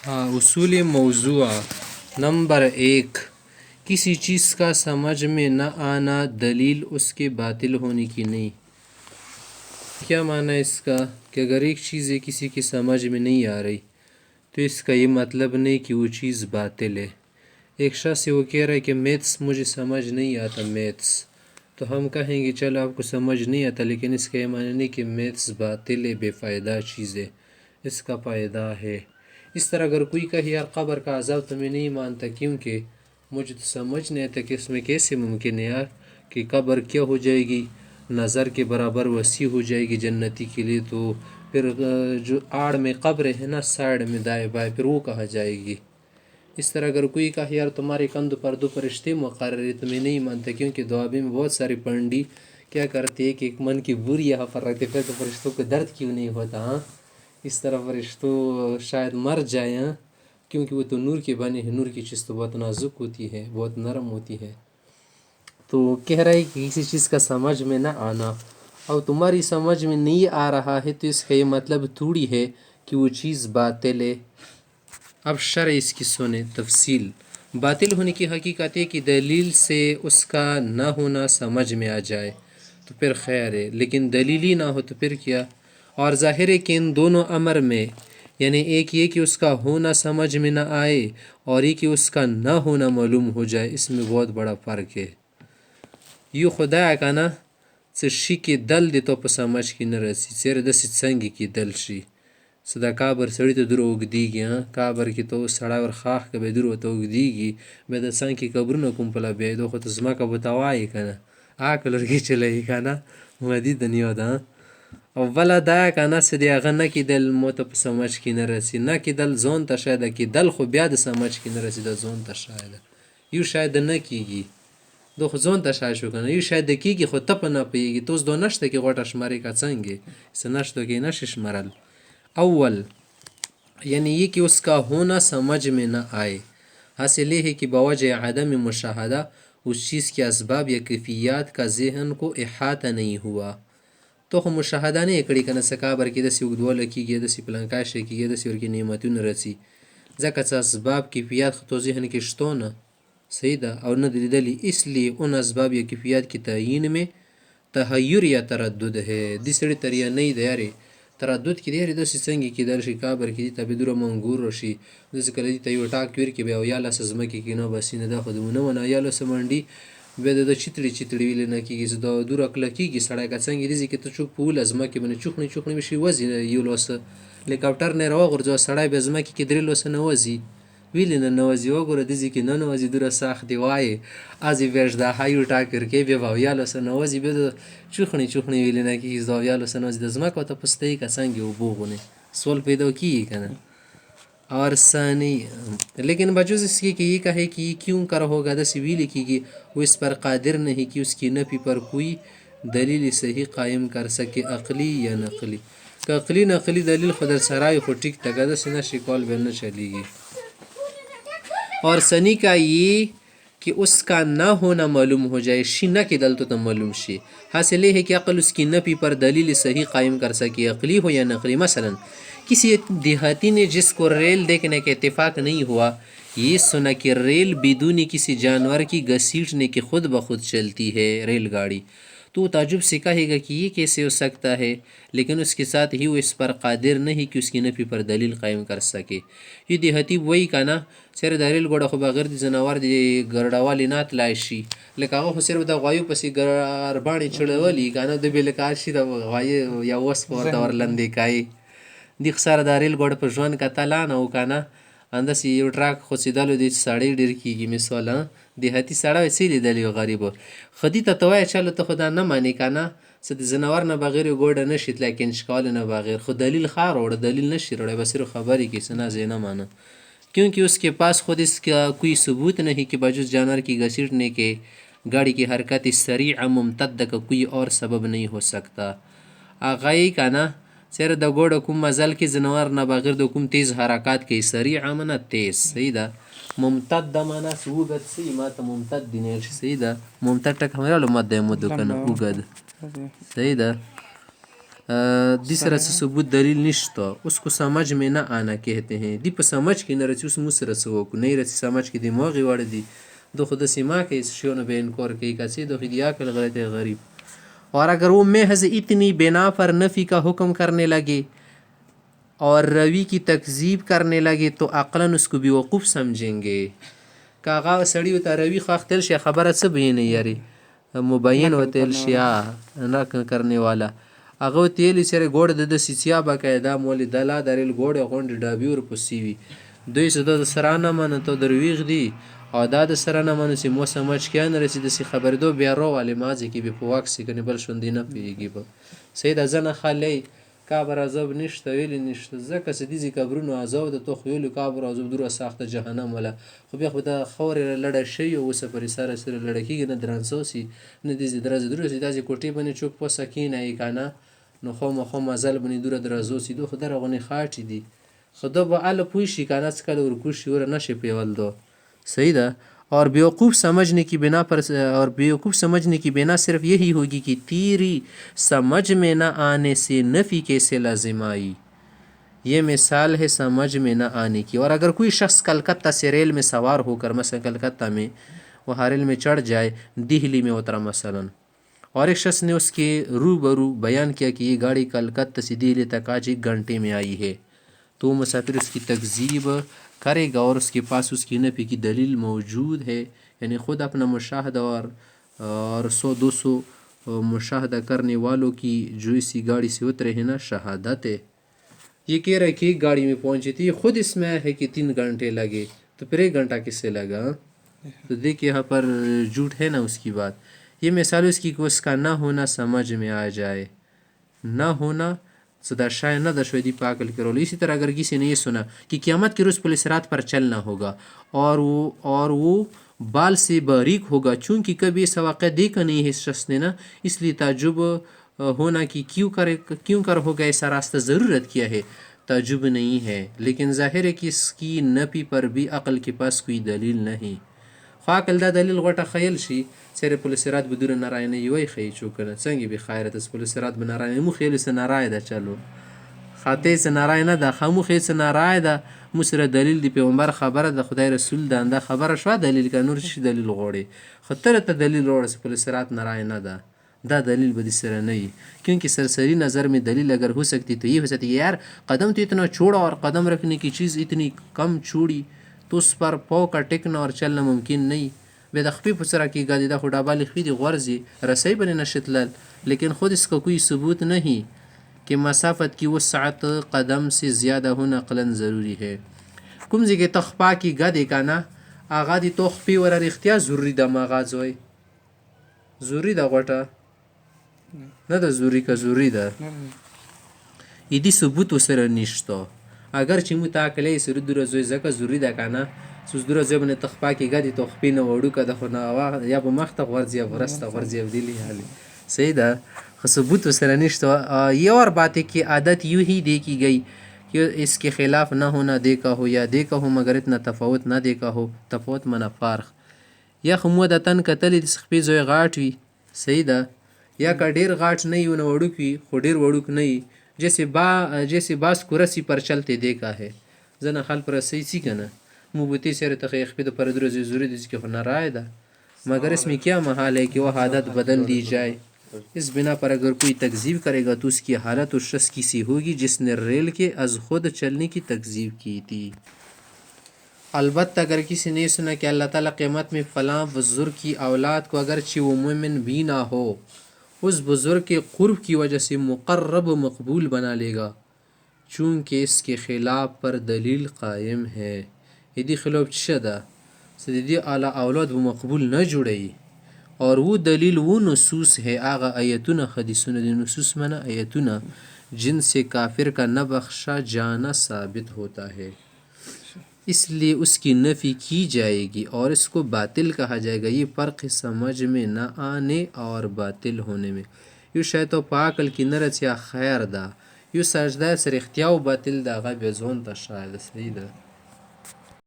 हाँ, उसूल मौज़ूआ नंबर 1, किसी चीज़ का समझ में न आना दलील उसके बातिल होने की नहीं। क्या माना इसका कि अगर एक चीज़ किसी की समझ में नहीं आ रही तो इसका ये मतलब नहीं कि वो चीज़ बातिल है। एक शख्स वो कह रहा है कि मैथ्स मुझे समझ नहीं आता मैथ्स, तो हम कहेंगे चलो आपको समझ नहीं आता, लेकिन इसका ये माना नहीं कि मैथ्स बातिल है, बेफ़ायदा चीज़ है, इसका फ़ायदा है। इस तरह अगर कोई कहे यार क़ब्र का अज़ाब तो मैं नहीं मानता क्योंकि मुझे तो समझ नहीं आता कि इसमें कैसे मुमकिन है यार कि कब्र क्या हो जाएगी, नज़र के बराबर वसी हो जाएगी जन्नती के लिए, तो फिर जो आड़ में कब्र है ना, साइड में दाएँ बाएँ, फिर वो कहाँ जाएगी। इस तरह अगर कोई कहा यार तुम्हारे कंध पर दो फरिश्ते मुक़र्रर है, तो मैं नहीं मानता क्योंकि दुआबे में बहुत सारी पंडी क्या करते हैं कि एक मन की बुरी यहाँ पर रखते, फिर तो फरिश्तों को दर्द क्यों नहीं होता। हाँ, इस तरह फरिश्तों शायद मर जाए, हाँ, क्योंकि वो तो नूर के बने हैं, नूर की चीज़ तो बहुत नाजुक होती है, बहुत नरम होती है। तो कह रहा है कि किसी चीज़ का समझ में ना आना, और तुम्हारी समझ में नहीं आ रहा है तो इसका ये मतलब थोड़ी है कि वो चीज़ बातिल है। अब शर इसकी सुने तफसील। बातिल होने की हकीकत है कि दलील से उसका ना होना समझ में आ जाए तो फिर खैर है, लेकिन दलील ही ना हो तो फिर क्या। और ज़ाहिर है कि इन दोनों अमर में, यानी एक ये कि उसका होना समझ में ना आए और ये कि उसका ना होना मालूम हो जाए, इसमें बहुत बड़ा फ़र्क है। यो खुदा का ना څه شي کې دل دی تو په سمجھ کې نه رسي، چیرې داسې څنګه کې دل شي صدا کابر سړی ته دور اوږدېږي. کابر کې ته اوس سړی ور خاښ که به دور ورته اوږدېږي، بیا د څنګ کې قبرونه کوم پله بیایدو خو ته ځمکه به ته وایې که نه، عقل ورکې چلوي که نه، مدي دنیا ده. او بله دا که نه څه د هغه نه کېدل مو ته په سمجھ کې نه رسي، نه کېدل ځان ته شاید کېدل خو بیا د سمجھ کې نه رسي، د ځان ته شاید یو شاید نه کېږي دو خو ځان ته شاید شو که نه، یو شاید د کېږي خو ته په نه پوهېږي. تو اوس دو نشته کې غوټه شمارې که څنګه څه نشتو کې نشي شمارل. اول یعنی یہ کہ اس کا ہونا سمجھ میں نہ آئے، حاصل یہ ہے کہ بوجہ عدم مشاہدہ اس چیز کے اسباب یا کیفیات کا ذہن کو احاطہ نہیں ہوا. تو خو مشاهده نه کړي کنه سکابر کې داسې اوږدواله کېږي، داسې پلانکا شی کېږي، داسې ورکې نعمتونه رسي، ځکه څه اسباب کیفیات خو تو ذهن کې شته نه، صحیح ده، او نه لیدلی، اس لیے ان اسباب یا کیفیات کی تعیین میں تحیر یا تردد ہے. دې سړي تر یا نه دی یارې تردد کې دی یارې داسې څنګه کېدل شي کابر کې دي ته به دوره منګور راشي، داسې کله دي ته یو ټاک ورکړي بیا اویالسه ځمکې کې نه بسي نه، دا خو د ونه ونه اویالسه منډي بیا د چتړي چتړي ویلې نه کېږي، زه دا دوره کله کېږي سړی که څنګه دي چې ته چوک په اوله ځمکې باندې چوخنې چوخنې وشي وځي یو لوسه هلیکاپټر نه یې راوغورځوه سړی بیا ځمکې کې درې لوسه نه وځي ویلې نه نوځي، وګوره دځې کې نه نوځي دوره سخت دی وایې ازې بیا اژدها یو ټاک ورکوي بیا به اویالسه نوځي بیا د چوخنې چوخنې ویلې نه کېږي زه اویالسه نوځي د ځمکه ته پسته یې که څنګه اوبو غونې سوال پیدا کیږي که نه. اور ثانی لیکن بجوز اس کی کہ یہ کہے کہ یہ کیوں کر ہوگا دسی بھی لکھیگی وہ اس پر قادر نہیں کہ اس کی نفی پر کوئی دلیل صحیح قائم کر سکے عقلی یا نقلی. کہ عقلی نقلی دلیل خود سرائے خود ٹک ٹکا دسی نشی کال بین نہ چلے گی. اور ثانی کا یہ کہ اس کا نہ ہونا معلوم ہو جائے، شی نہ کہ دل تو معلوم شی، حاصل یہ ہے کہ عقل اس کی نفی پر دلیل صحیح قائم کر سکے عقلی ہو یا نقلی. مثلا کسی دیہاتی نے جس کو ریل دیکھنے کا اتفاق نہیں ہوا یہ سنا کہ ریل بدون کسی جانور کی گھسیٹنے کے خود بخود چلتی ہے ریل گاڑی، تو وہ تعجب سے کہے گا کہ یہ کیسے ہو سکتا ہے، لیکن اس کے ساتھ ہی وہ اس پر قادر نہیں کہ اس کی نفی پر دلیل قائم کر سکے. یہ دیہاتی وہی کا نا سره د ریل ګوډه خو بغیر د ځناور د ګرډوالې نه تلای شي، لکه هغه خو صرف د غوایو پسې ګرباڼې چړولي که نه د بې لکه هر شي د غوایي یا وسپه ورته ورلندې کوي دې سره د ریل ګوډه په ژوند کتله نه و که نه همداسې یو ټراک خوځېدلو دی چې سړی ډېر کېږي مثال دیهاتي سړی څه لیدلی و غریبو خو دې ته ته وایه چلو ته خو دا نه منې که نه څه د ځناور نه بغیر یو ګوډه نه شي تللی کنچ کولو نه بغیر، خو دلیل ښه راوړه دلیل نه شي راوړی، بس صرف خبرې کې څه نه زه نه مانه क्योंकि उसके पास खुद इसका कोई सबूत नहीं कि बजुज़ जानवर की घसीटने के गाड़ी की हरकत सरीअ मुमतद का कोई और सबब नहीं हो सकता. आगाई का ना सर द गोड़ कुम मजल की जानवर ना बगैर दो कुम तेज़ हरकत के सरीअ मना तेज़ सही दा मुमतद मना सूगत सी मात मुमतद दिनेर सही दा मुमतद तक हमारा लो मद मुद कना उगद सही दा दूसरा से सबूत दलील निश्ता उसको समझ में ना आना कहते हैं। दी पर समझ के न रची उस मुसर से वो नहीं रची समझ के दिमाग वाड़ दी दो खुद सीमा के शियों ने इनकार की कैसे दो खिदिया कर गए गरीब। और अगर वो महज इतनी बिना पर नफ़ी का हुक्म करने लगे और रवि की तकजीब करने लगे तो अक्लन उसको बेवकूफ़ समझेंगे। कागा सड़ी होता रवि खाख्तल शे खबर सब ये नहीं यारी मुबैन होते शिया न करने वाला अगो तेल सरे गोड़ द सिसिया बाकायदा मोली दला दरेल गोड़ गोंड डाबी और पुसीवी दुई से दो सराना मन तो दरवीग दी और दाद सराना मन से मो समझ क्या न रसी दसी खबर दो ब्यारो वाले माजी की बेपवाक से कने बल शुंदी न पीगी ब सैद अजन खाली काबर अजब निश्त वیلی निश्त زکه سدیزی کبرونو عذاب د تو خیول کابر عذاب دور ساخت جهنم ولا خو بیا خو د خور لړ شي او سپری سره سره لړکی نه درنسوسی نه دیزی درز دور سی دازی کوټی باندې چوک په سکینه ای کنه نو خو مزل باندې دور درزوسی دو خدای رغونی خاطی دی خدا به ال پوشی کنه سکل ور کوشی ور نشه پیول دو صحیح ده और बेवकूफ़ समझने की बिना सिर्फ यही होगी कि तेरी समझ में न आने से नफ़ी कैसे लाजिम आई। ये मिसाल है समझ में न आने की। और अगर कोई शख्स कलकत्ता से रेल में सवार होकर मसलन कलकत्ता में वह रेल में चढ़ जाए दिल्ली में उतरा मसलन और एक शख्स ने उसके रूबरू बयान किया कि ये गाड़ी कलकत्ता से दिल्ली तक आज 1 घंटे में आई है तो मुसाफिर उसकी तकजीब करेगा और उसके पास उसकी नफ़ी की दलील मौजूद है यानी ख़ुद अपना मुशाहदा और 100-200 मुशाहदा करने वालों की जो इसी गाड़ी से उतरे हैं ना शहादत है। ये कह रहा है कि एक गाड़ी में पहुंची थी ख़ुद इसमें है कि 3 घंटे लगे तो फिर 1 घंटा किससे लगा। तो देखिए यहाँ पर झूठ है ना उसकी बात। ये मिसाल उसकी कि उसका ना होना समझ में आ जाए ना होना सदाशाय न दशवैदी पाकल के रोल। इसी तरह अगर किसी ने ये सुना कि क़यामत के रोज़ पुलिस रात पर चलना होगा और वो बाल से बारीक होगा चूँकि कभी ऐसा वाक़या देखा नहीं है इस शख्स ने ना इसलिए ताजुब होना कि क्यों कर होगा ऐसा रास्ता ज़रूरत क्या है ताजुब नहीं है। लेकिन ज़ाहिर है कि इसकी नफ़ी पर भी अक़ल के पास कोई दलील नहीं। ख्वाकल दा दलील गोटा खयल शी سر پولیسرات بدون نارایانه یوی خیلی چوکنه سنگی بی خیرت از پولیسرات به نارایانه مو خیلی سنارای ده چلو خاطی سنارای نه ده خمو خیلی سنارای ده مسر دلیل دی پیغمبر خبره ده خدای رسول ده انده خبره شو دلیل که نور چی دلیل غوړي خطر ته دلیل غوړي سے پولیسرات نارای نه ده دا دلیل بدی سر नहीं क्योंकि सरसरी नज़र में दलील अगर हो सकती तो ये हो सकती है यार कदम तो इतना छोड़ा और कदम रखने की चीज़ इतनी कम छोड़ी तो उस पर पाँव का टेकना और चलना मुमकिन नहीं। बेद खफी पुसरा की गादी दा खुदा बाली खफी दी गर्जी रसई बने नशतलल लेकिन ख़ुद इसका कोई सबूत नहीं कि मसाफत की वसअत कदम से ज़्यादा होना अक़लन ज़रूरी है। कुमजी के तखपा की गादी का ना आगा दी तोखपी वर इख्तियार ज़रूरी दा मागाज होय ज़रूरी दा गोटा ना दा ज़रूरी का ज़रूरी दा इदी सबूत वसर निश्तो अगर चिमु ताकले सर दूर जोय ज़का ज़रूरी दा का ना سوزدور زبان تخپاکی گادی تخپین وارو که دخونه آوا یا با مخت غرزی یا برست غرزی بدیلی حالی صحیح ده ثبوت वसर निश्त। ये और बात है कि आदत यूँ ही देखी गई कि इसके ख़िलाफ़ ना होना देखा हो या देखा हो मगर इतना तफावत ना देखा हो तफावत मना फ़ार्क या खमोदतन कतली तस्खपी जो गाट वी सही ده या का डेर गाट नहीं वो न वड़ुक वी खो डेर वड़ुक नहीं जैसे बास कुरसी पर चलते देखा है जना खाल पर सही सी करना मुबती सर तखीख पे तो परदर ज़रूरी जिसके होना राय दा मगर इसमें क्या महाल है कि वह आदत बदल दी जाए। इस बिना पर अगर कोई तकजीब करेगा तो उसकी हालत उस शख्स की सी होगी जिसने रेल के अज खुद चलने की तकजीब की थी। अलबत्ता अगर किसी ने सुना कि अल्लाह ताला क़यामत में फ़लाँ बुज़ुर्ग की औलाद को अगरचे वो मोमिन भी ना हो उस बुज़ुर्ग के क़ुर्ब की वजह से मुक़र्रब मकबूल बना लेगा चूँकि इसके ख़िलाफ़ पर दलील कायम है। यदि खिलाफ शदा सदी आला औलाद वो मकबूल न जुड़ई और वो दलील वो नसूस है आगा आयतुना हदीसुन नसूस मना आयतुना जिनसे काफिर का न बख्शा जाना साबित होता है इसलिए उसकी नफ़ी की जाएगी और इसको बातिल कहा जाएगा। ये फ़र्क समझ में न आने और बातिल होने में यू शायद तो पाकल की नरच या खैर दा यू सजदा सर इख्तियार बातिल दा गा बेजोन ता शायद सही दा।